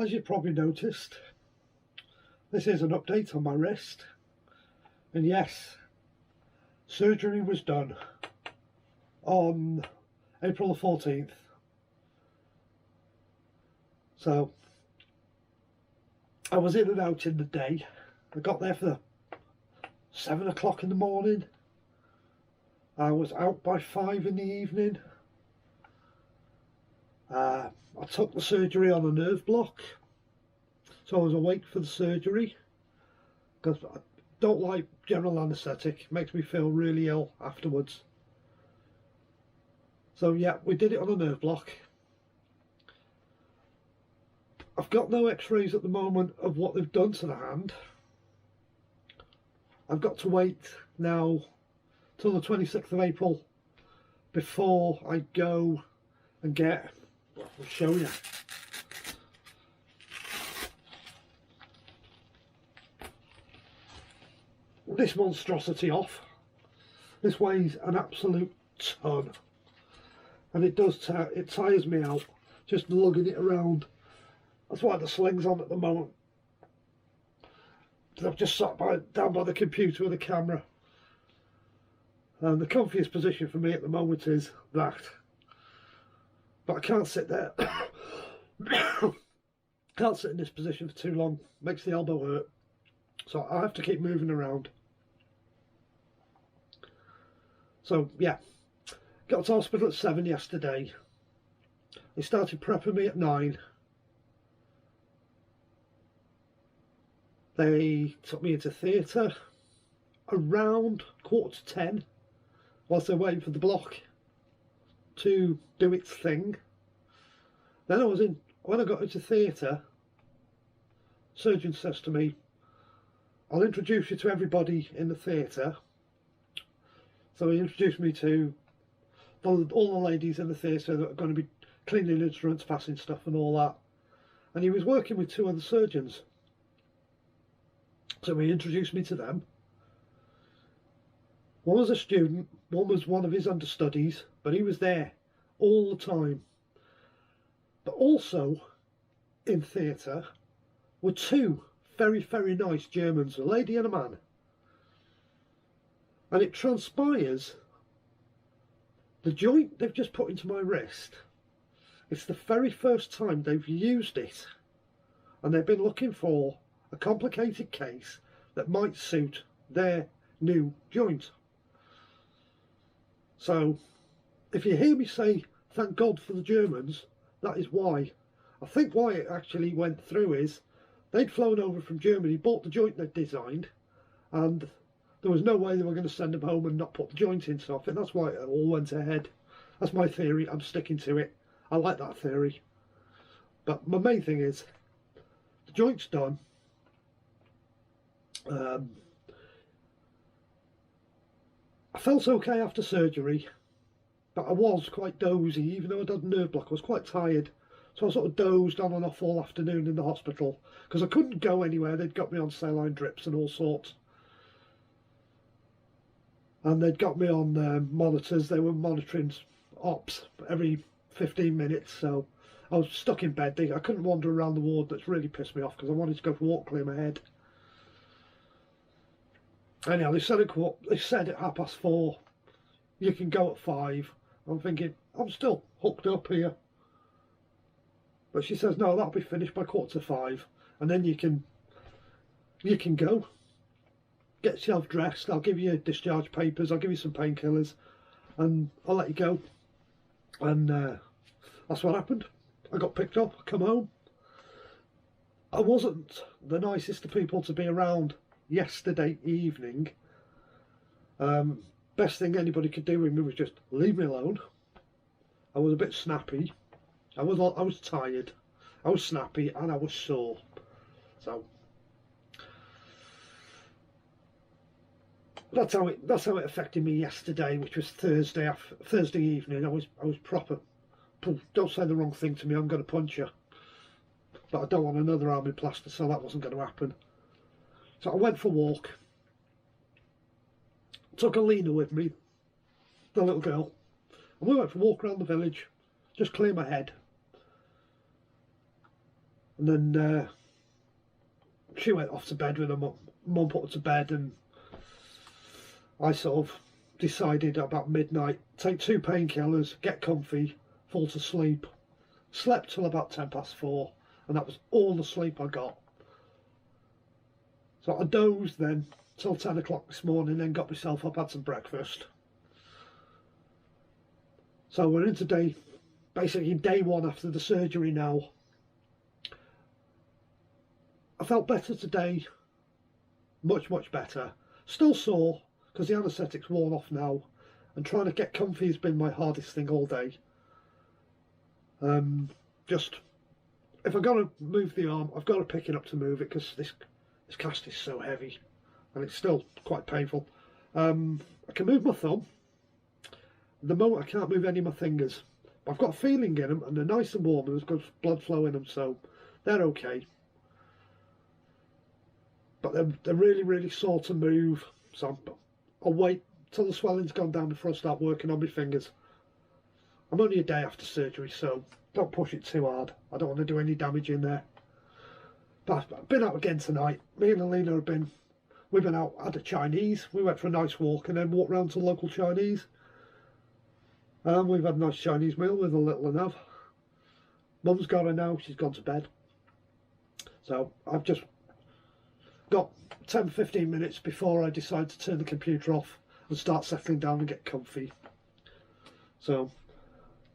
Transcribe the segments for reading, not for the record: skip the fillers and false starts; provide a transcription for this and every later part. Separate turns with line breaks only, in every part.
As you've probably noticed, this is an update on my wrist, and yes, surgery was done on April the 14th. So I was in and out in the day. I got there for 7 o'clock in the morning. I was out by 5 in the evening. I took the surgery on a nerve block, so I was awake for the surgery because I don't like general anaesthetic. It makes me feel really ill afterwards. So yeah, we did it on a nerve block. I've got no x-rays at the moment of what they've done to the hand. I've got to wait now till the 26th of April before I go and get, I'll show you. This monstrosity off. This weighs an absolute ton, and it does it tires me out just lugging it around. That's why the sling's on at the moment. I've just sat down by the computer with a camera, and the comfiest position for me at the moment is that. But I can't sit there. Can't sit in this position for too long. Makes the elbow hurt. So I have to keep moving around. So yeah, got to hospital at 7 yesterday. They started prepping me at 9. They took me into theatre around 9:45 whilst they're waiting for the block to do its thing. Then when I got into theatre, surgeon says to me, "I'll introduce you to everybody in the theatre." So he introduced me to all the ladies in the theatre that are going to be cleaning instruments, passing stuff and all that. And he was working with 2 other surgeons. So he introduced me to them. One was a student, one was one of his understudies, but he was there all the time. But also in theatre were 2 very, very nice Germans, a lady and a man. And it transpires the joint they've just put into my wrist, it's the very first time they've used it, and they've been looking for a complicated case that might suit their new joint. So if you hear me say thank God for the Germans, that is why. I think why it actually went through is they'd flown over from Germany, bought the joint they'd designed, and there was no way they were going to send them home and not put the joint in. So I think that's why it all went ahead. That's my theory. I'm sticking to it. I like that theory. But my main thing is the joint's done. I felt okay after surgery, but I was quite dozy. Even though I'd had a nerve block, I was quite tired. So I sort of dozed on and off all afternoon in the hospital because I couldn't go anywhere. They'd got me on saline drips and all sorts. And they'd got me on monitors. They were monitoring ops every 15 minutes. So I was stuck in bed. I couldn't wander around the ward. That's really pissed me off because I wanted to go for a walk, clear my head. Anyhow, they said at 4:30, you can go at 5. I'm thinking, I'm still hooked up here. But she says, no, that'll be finished by 4:45. And then you can go. Get yourself dressed. I'll give you discharge papers. I'll give you some painkillers. And I'll let you go. And that's what happened. I got picked up, come home. I wasn't the nicest of people to be around yesterday evening. Best thing anybody could do with me was just leave me alone. I was a bit snappy. I was tired. I was snappy and I was sore. So that's how it affected me yesterday, which was Thursday evening. I was proper. Don't say the wrong thing to me. I'm going to punch you. But I don't want another arm in plaster, so that wasn't going to happen. So I went for a walk. Took Alina with me, the little girl, and we went for a walk around the village, just clear my head. And then she went off to bed with her mum. Mum put her to bed, and I sort of decided about midnight, take 2 painkillers, get comfy, fall to sleep. Slept till about 4:10, and that was all the sleep I got. So I dozed then till 10 o'clock this morning, then got myself up, had some breakfast. So we're into basically day 1 after the surgery now. I felt better today, much better. Still sore because the anaesthetic's worn off now, and trying to get comfy has been my hardest thing all day. Just if I got to move the arm, I've got to pick it up to move it, because this cast is so heavy and it's still quite painful. I can move my thumb. At the moment I can't move any of my fingers, but I've got a feeling in them, and they're nice and warm, and there's good blood flow in them, so they're okay. But they're really sore to move, so I'll wait till the swelling's gone down before I start working on my fingers. I'm only a day after surgery, so don't push it too hard. I don't want to do any damage in there. But I've been out again tonight. Me and Alina we've been out, had a Chinese. We went for a nice walk and then walked round to the local Chinese. We've had a nice Chinese meal with a little enough. Mum's got her now, she's gone to bed. So I've just got 10-15 minutes before I decide to turn the computer off and start settling down and get comfy. So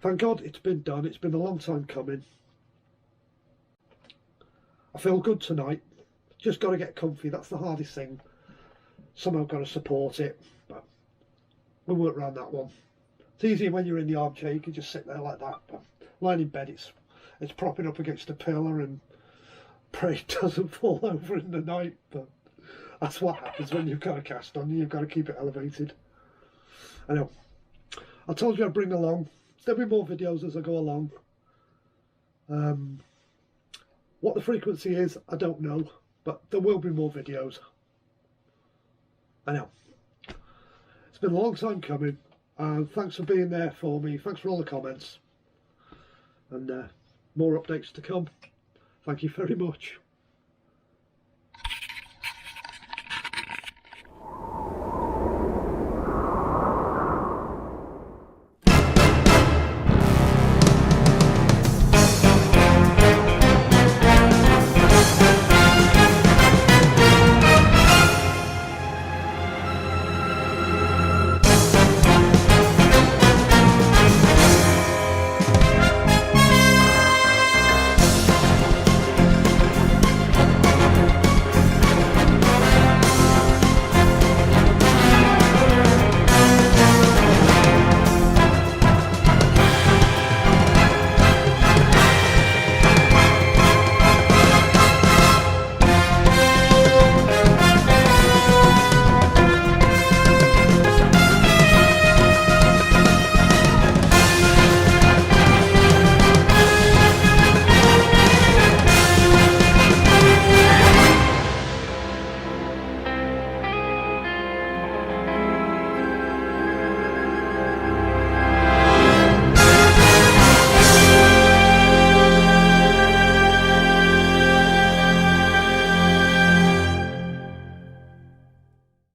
thank God it's been done. It's been a long time coming. I feel good tonight. Just got to get comfy. That's the hardest thing. Somehow got to support it, but we'll work around that one. It's easier when you're in the armchair. You can just sit there like that. But lying in bed, it's propping up against a pillar and pray it doesn't fall over in the night. But that's what happens when you've got a cast on. You've got to keep it elevated. I know. I told you I'd bring along. There'll be more videos as I go along. What the frequency is, I don't know, but there will be more videos. I know. It's been a long time coming, and thanks for being there for me. Thanks for all the comments, and more updates to come. Thank you very much.